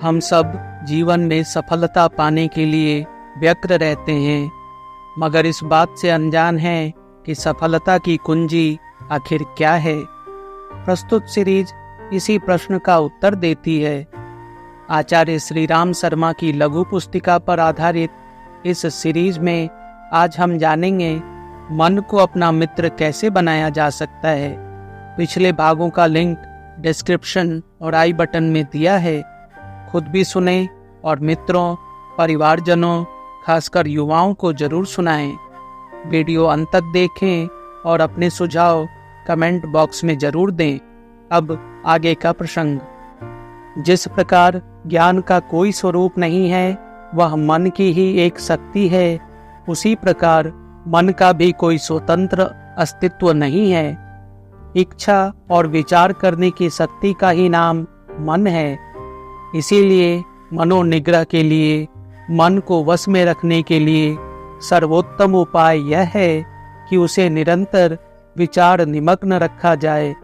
हम सब जीवन में सफलता पाने के लिए व्यग्र रहते हैं, मगर इस बात से अनजान हैं कि सफलता की कुंजी आखिर क्या है। प्रस्तुत सीरीज इसी प्रश्न का उत्तर देती है। आचार्य श्री राम शर्मा की लघु पुस्तिका पर आधारित इस सीरीज में आज हम जानेंगे मन को अपना मित्र कैसे बनाया जा सकता है। पिछले भागों का लिंक डिस्क्रिप्शन और आई बटन में दिया है। खुद भी सुने और मित्रों, परिवारजनों, खासकर युवाओं को जरूर सुनाएं। वीडियो अंत तक देखें और अपने सुझाव कमेंट बॉक्स में जरूर दें। अब आगे का प्रसंग। जिस प्रकार ज्ञान का कोई स्वरूप नहीं है, वह मन की ही एक शक्ति है, उसी प्रकार मन का भी कोई स्वतंत्र अस्तित्व नहीं है। इच्छा और विचार करने की शक्ति का ही नाम मन है। इसीलिए मनोनिग्रह के लिए, मन को वश में रखने के लिए सर्वोत्तम उपाय यह है कि उसे निरंतर विचार निमग्न रखा जाए।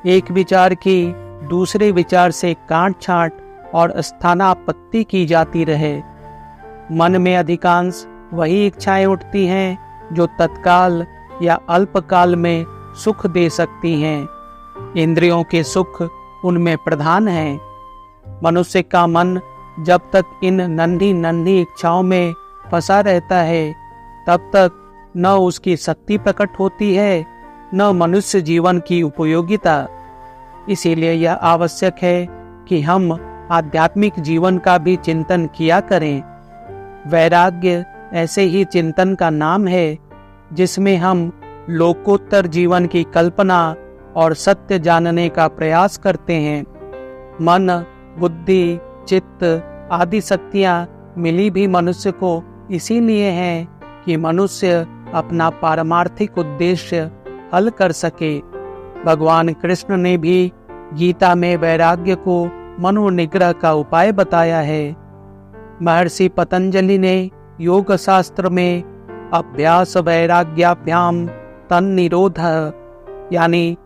एक विचार की दूसरे विचार से काट छांट और स्थानापत्ति की जाती रहे। मन में अधिकांश वही इच्छाएं उठती हैं जो तत्काल या अल्पकाल में सुख दे सकती हैं। इंद्रियों के सुख उनमें प्रधान हैं। मनुष्य का मन जब तक इन नन्ही नन्ही इच्छाओं में फंसा रहता है, तब तक न उसकी शक्ति प्रकट होती है, न मनुष्य जीवन की उपयोगिता। इसीलिए यह आवश्यक है कि हम आध्यात्मिक जीवन का भी चिंतन किया करें। वैराग्य ऐसे ही चिंतन का नाम है, जिसमें हम लोकोत्तर जीवन की कल्पना और सत्य जानने का प्रयास करते हैं। मन, बुद्धि, चित्त आदि शक्तियाँ मिली भी मनुष्य को इसीलिए हैं कि मनुष्य अपना पारमार्थिक उद्देश्य हल कर सके। भगवान कृष्ण ने भी गीता में वैराग्य को मनोनिग्रह का उपाय बताया है। महर्षि पतंजलि ने योग शास्त्र में अभ्यास वैराग्याभ्याम तन्निरोध, यानी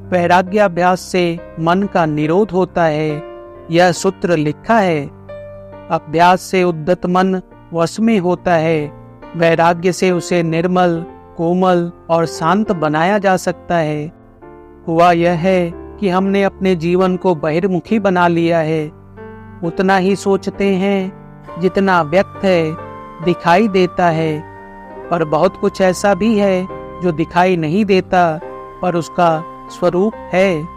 वैराग्याभ्यास से मन का निरोध होता है, यह सूत्र लिखा है। अभ्यास से उद्यत मन वश में होता है, वैराग्य से उसे निर्मल, कोमल और शांत बनाया जा सकता है। हुआ यह है कि हमने अपने जीवन को बहिर्मुखी बना लिया है। उतना ही सोचते हैं जितना व्यक्त है, दिखाई देता है, पर बहुत कुछ ऐसा भी है जो दिखाई नहीं देता पर उसका स्वरूप है।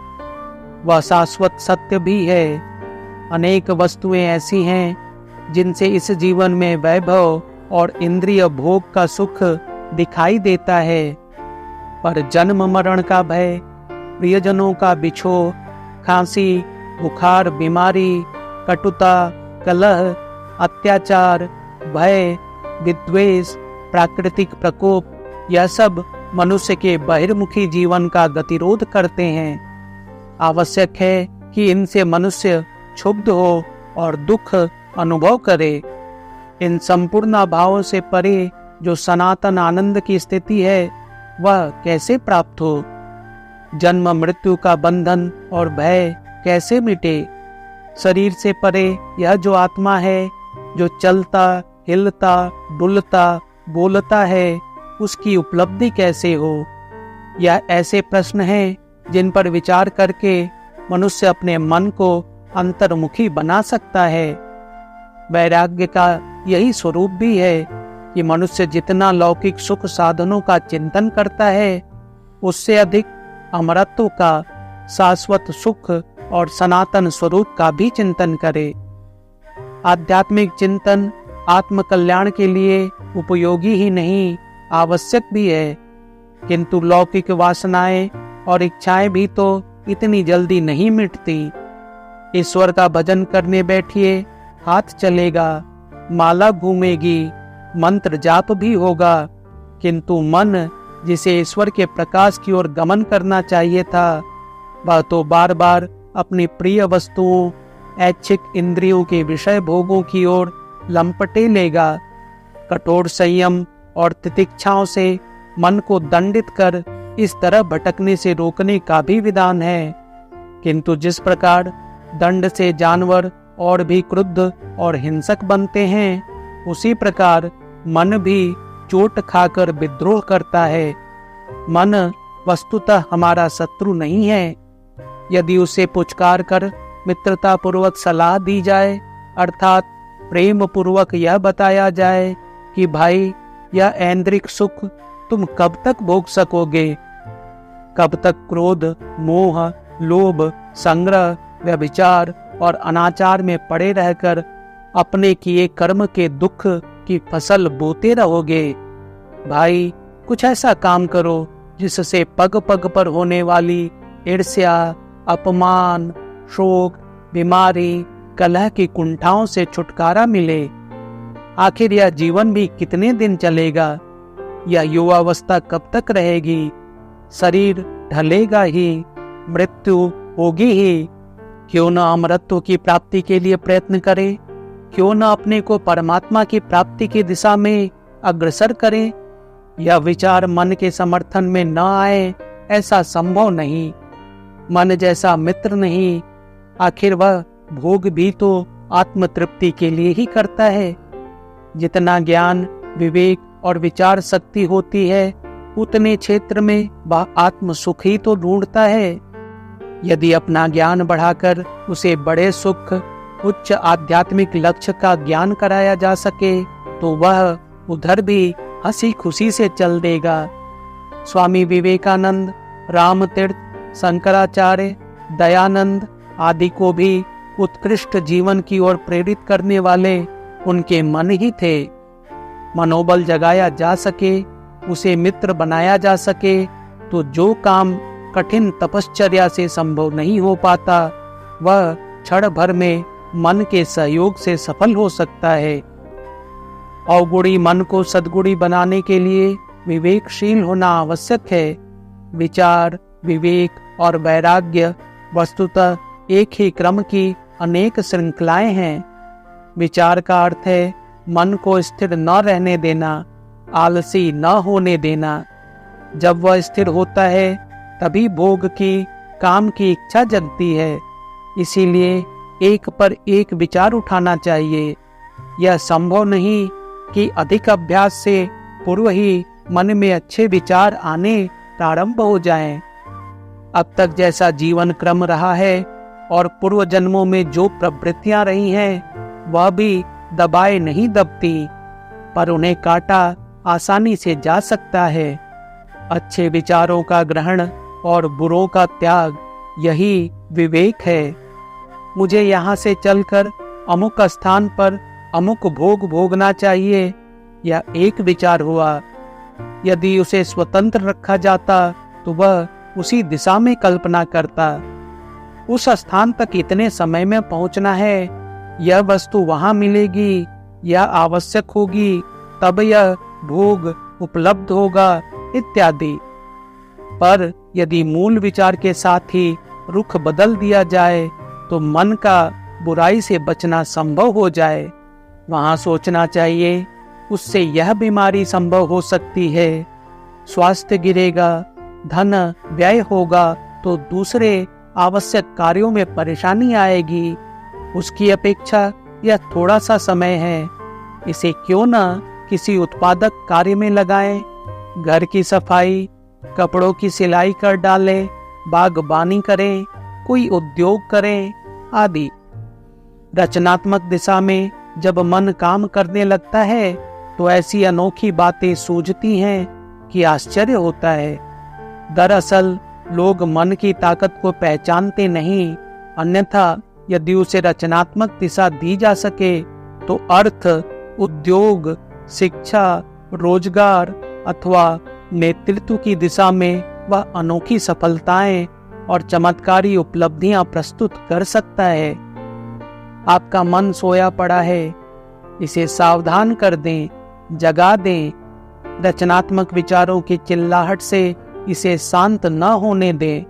वह शाश्वत सत्य भी है। अनेक वस्तुएं ऐसी हैं जिनसे इस जीवन में वैभव और इंद्रिय भोग का सुख दिखाई देता है, पर जन्म मरण का भय, प्रियजनों का बिछोह, खांसी, बुखार, बीमारी, कटुता, कलह, अत्याचार, भय, विद्वेष, प्राकृतिक प्रकोप, यह सब मनुष्य के बहिर्मुखी जीवन का गतिरोध करते हैं। आवश्यक है कि इनसे मनुष्य क्षुब्ध हो और दुख अनुभव करे। इन संपूर्ण अभावों से परे जो सनातन आनंद की स्थिति है, वह कैसे प्राप्त हो? जन्म मृत्यु का बंधन और भय कैसे मिटे? शरीर से परे यह जो आत्मा है, जो चलता, हिलता, डुलता, बोलता है, उसकी उपलब्धि कैसे हो? यह ऐसे प्रश्न हैं जिन पर विचार करके मनुष्य अपने मन को अंतर्मुखी बना सकता है। वैराग्य का यही स्वरूप भी है कि मनुष्य जितना लौकिक सुख साधनों का चिंतन करता है, उससे अधिक अमरत्व का, शाश्वत सुख और सनातन स्वरूप का भी चिंतन करे। आध्यात्मिक चिंतन आत्म कल्याण के लिए उपयोगी ही नहीं, आवश्यक भी है। किंतु लौकिक वासनाएं और इच्छाएं भी तो इतनी जल्दी नहीं मिटती। ईश्वर का भजन करने बैठिए, हाथ चलेगा, माला घूमेगी, मंत्र जाप भी होगा, किंतु मन जिसे ईश्वर के प्रकाश की ओर गमन करना चाहिए था, वह तो बार बार अपनी प्रिय वस्तुओं, ऐच्छिक इंद्रियों के विषय भोगों की ओर लंपटे लेगा। कठोर संयम और तितिक्षाओं से मन को दंडित कर इस तरह भटकने से रोकने का भी विधान है। किंतु जिस प्रकार दंड से जानवर और भी क्रुद्ध और हिंसक बनते हैं, उसी प्रकार मन भी चोट खाकर विद्रोह करता है। मन वस्तुतः हमारा शत्रु नहीं है। यदि उसे पुचकार कर मित्रता पूर्वक सलाह दी जाए, अर्थात प्रेम पूर्वक यह बताया जाए कि भाई यह ऐन्द्रिक सुख तुम कब तक भोग सकोगे, कब तक क्रोध, मोह, लोभ, संग्रह, व्यभिचार और अनाचार में पड़े रहकर अपने किए कर्म के दुख की फसल बोते रहोगे। भाई कुछ ऐसा काम करो जिससे पग पग पर होने वाली ईर्ष्या, अपमान, शोक, बीमारी, कलह की कुंठाओं से छुटकारा मिले। आखिर यह जीवन भी कितने दिन चलेगा? यह युवावस्था कब तक रहेगी? शरीर ढलेगा ही, मृत्यु होगी ही। क्यों न अमरत्व की प्राप्ति के लिए प्रयत्न करें? क्यों न अपने को परमात्मा की प्राप्ति की दिशा में अग्रसर करें? यह विचार मन के समर्थन में न आए ऐसा संभव नहीं। मन जैसा मित्र नहीं। आखिर वह भोग भी तो आत्म तृप्ति के लिए ही करता है। जितना ज्ञान, विवेक और विचार शक्ति होती है, उतने क्षेत्र में वह आत्म सुख ही तो ढूंढता है। यदि अपना ज्ञान बढ़ाकर उसे बड़े सुख, उच्च आध्यात्मिक लक्ष्य का ज्ञान कराया जा सके, तो वह उधर भी हंसी खुशी से चल देगा। स्वामी विवेकानंद, रामतीर्थ, शंकराचार्य, दयानंद आदि को भी उत्कृष्ट जीवन की ओर प्रेरित करने वाले उनके मन ही थे। मनोबल जगाया जा सके, उसे मित्र बनाया जा सके, तो जो काम कठिन तपश्चर्या से संभव नहीं हो पाता, वह क्षण भर में मन के सहयोग से सफल हो सकता है। अवगुणी मन को सद्गुणी बनाने के लिए विवेकशील होना आवश्यक है। विचार, विवेक और वैराग्य वस्तुतः एक ही क्रम की अनेक श्रृंखलाएं हैं। विचार का अर्थ है मन को स्थिर न रहने देना, आलसी न होने देना। जब वह स्थिर होता है तभी भोग की, काम की इच्छा जगती है। इसीलिए एक पर एक विचार उठाना चाहिए। यह संभव नहीं कि अधिक अभ्यास से पूर्व ही मन में अच्छे विचार आने प्रारंभ हो जाएं। अब तक जैसा जीवन क्रम रहा है और पूर्व जन्मों में जो प्रवृत्तियां रही हैं, वह भी दबाए नहीं दबती, पर उन्हें काटा आसानी से जा सकता है। अच्छे विचारों का ग्रहण और बुरों का त्याग, यही विवेक है। मुझे यहाँ से चलकर अमुक स्थान पर अमुक भोग भोगना चाहिए, यह एक विचार हुआ। यदि उसे स्वतंत्र रखा जाता तो वह उसी दिशा में कल्पना करता। उस स्थान तक इतने समय में पहुंचना है, यह वस्तु वहां मिलेगी, यह आवश्यक होगी, तब यह भोग उपलब्ध होगा इत्यादि। पर यदि मूल विचार के साथ ही रुख बदल दिया जाए तो मन का बुराई से बचना संभव हो जाए। वहां सोचना चाहिए उससे यह बीमारी संभव हो सकती है, स्वास्थ्य गिरेगा, धन व्यय होगा तो दूसरे आवश्यक कार्यों में परेशानी आएगी। उसकी अपेक्षा यह थोड़ा सा समय है, इसे क्यों न किसी उत्पादक कार्य में लगाएं। घर की सफाई, कपड़ों की सिलाई कर डालें, बागबानी करें, कोई उद्योग करें आदि। रचनात्मक दिशा में जब मन काम करने लगता है तो ऐसी अनोखी बातें सूझती हैं कि आश्चर्य होता है। दरअसल लोग मन की ताकत को पहचानते नहीं, अन्यथा यदि उसे रचनात्मक दिशा दी जा सके तो अर्थ, उद्योग, शिक्षा, रोजगार अथवा नेतृत्व की दिशा में वह अनोखी सफलताएं और चमत्कारी उपलब्धियां प्रस्तुत कर सकता है। आपका मन सोया पड़ा है, इसे सावधान कर दें, जगा दें। रचनात्मक विचारों की चिल्लाहट से इसे शांत न होने दें।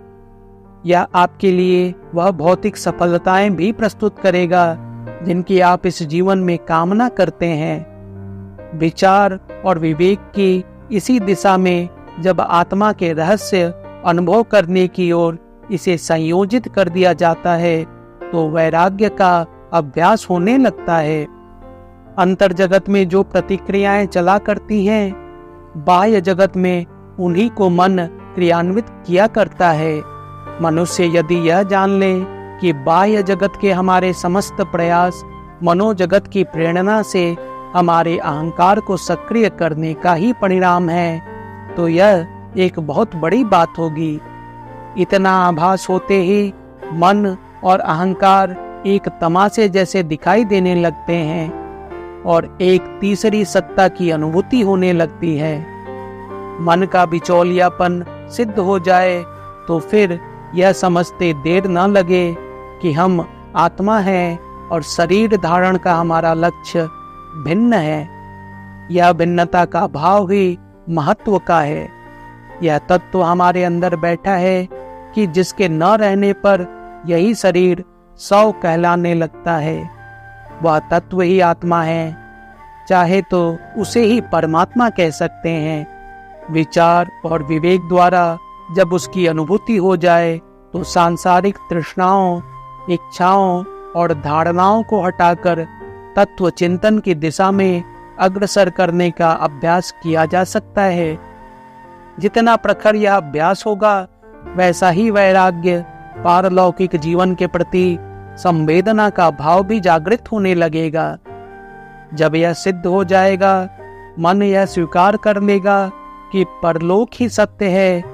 यह आपके लिए वह भौतिक सफलताएं भी प्रस्तुत करेगा जिनकी आप इस जीवन में कामना करते हैं। विचार और विवेक की इसी दिशा में जब आत्मा के रहस्य अनुभव करने की ओर इसे संयोजित कर दिया जाता है तो वैराग्य का अभ्यास होने लगता है। अंतर जगत में जो प्रतिक्रियाएं चला करती हैं, बाह्य जगत में उन्हीं को मन क्रियान्वित किया करता है। मनुष्य यदि यह जान ले कि बाह्य जगत के हमारे समस्त प्रयास मनोजगत की प्रेरणा से हमारे अहंकार को सक्रिय करने का ही परिणाम है, तो यह एक बहुत बड़ी बात होगी। इतना आभास होते ही मन और अहंकार एक तमाशे जैसे दिखाई देने लगते हैं और एक तीसरी सत्ता की अनुभूति होने लगती है। मन का बिचौलियापन सिद्ध हो जाए तो फिर यह समझते देर न लगे कि हम आत्मा हैं और शरीर धारण का हमारा लक्ष्य भिन्न है। यह भिन्नता का भाव ही महत्व का है। यह तत्व हमारे अंदर बैठा है कि जिसके न रहने पर यही शरीर सौ कहलाने लगता है। वह तत्व ही आत्मा है, चाहे तो उसे ही परमात्मा कह सकते हैं। विचार और विवेक द्वारा जब उसकी अनुभूति हो जाए तो सांसारिक तृष्णाओं, इच्छाओं और धारणाओं को हटाकर तत्व चिंतन की दिशा में अग्रसर करने का अभ्यास किया जा सकता है। जितना प्रखर यह अभ्यास होगा, वैसा ही वैराग्य, पारलौकिक जीवन के प्रति संवेदना का भाव भी जागृत होने लगेगा। जब यह सिद्ध हो जाएगा, मन यह स्वीकार कर लेगा कि परलोक ही सत्य है,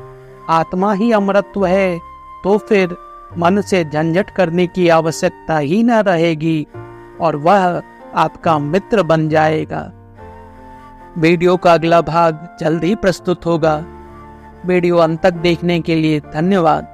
आत्मा ही अमरत्व है, तो फिर मन से झंझट करने की आवश्यकता ही न रहेगी और वह आपका मित्र बन जाएगा। वीडियो का अगला भाग जल्द ही प्रस्तुत होगा। वीडियो अंत तक देखने के लिए धन्यवाद।